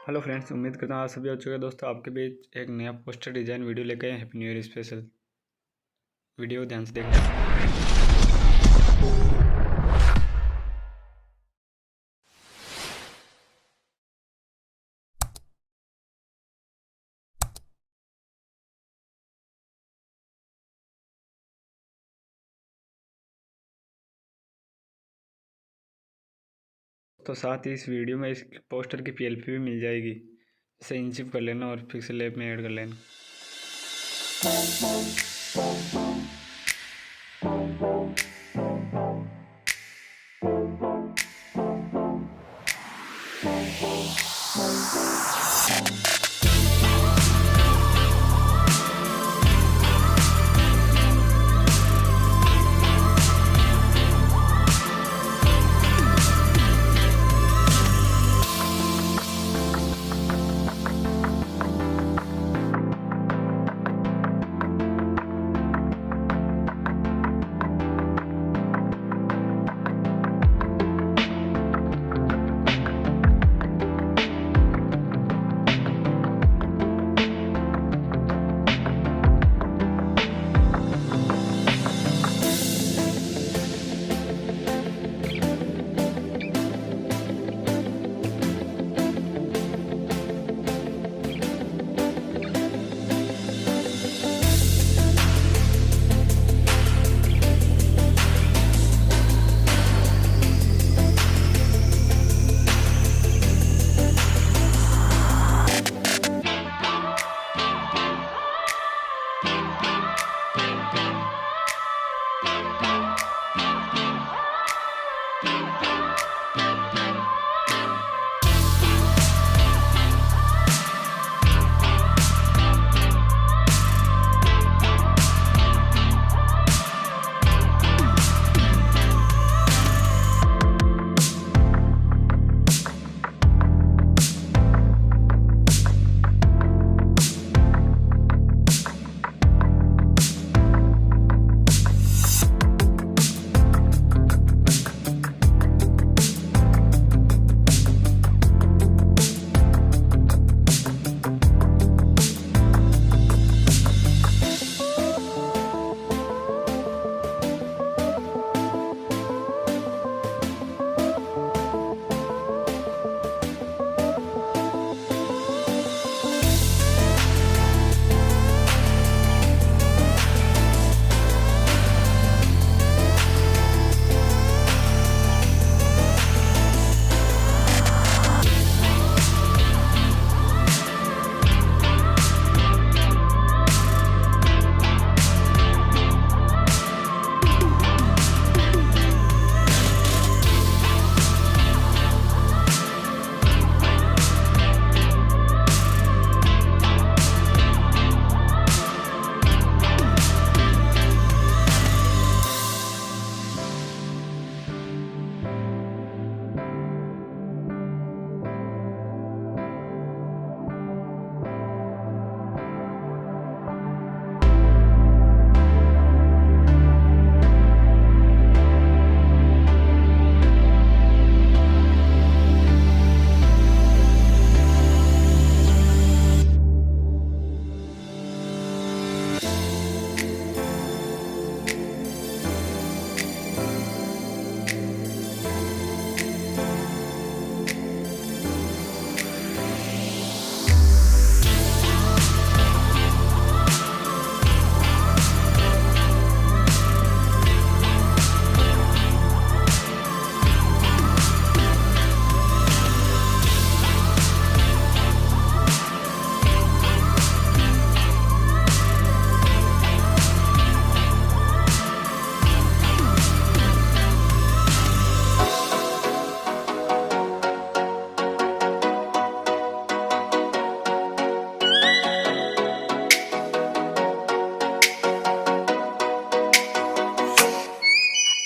Hello friends, उम्मीद करता हूँ आप सभी हो चुके हैं। दोस्तों, आपके बीच एक नया पोस्टर डिज़ाइन वीडियो लेकर आए। Happy new year special video ध्यान से देखना। तो साथ ही इस वीडियो में इस पोस्टर की पीएलपी भी मिल जाएगी। इसे इंचिप कर लेना और पिक्सेल ऐप में ऐड कर लेना।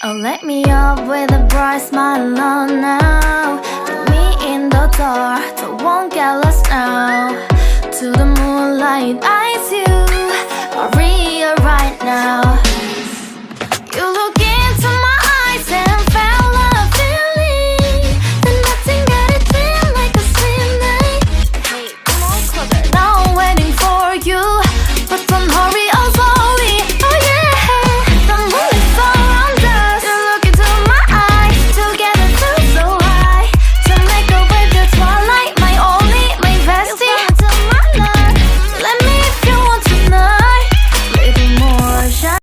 Oh, let me up with a bright smile on now. Put me in the dark, so won't get lost now. To the moonlight, eyes you, Maria right now.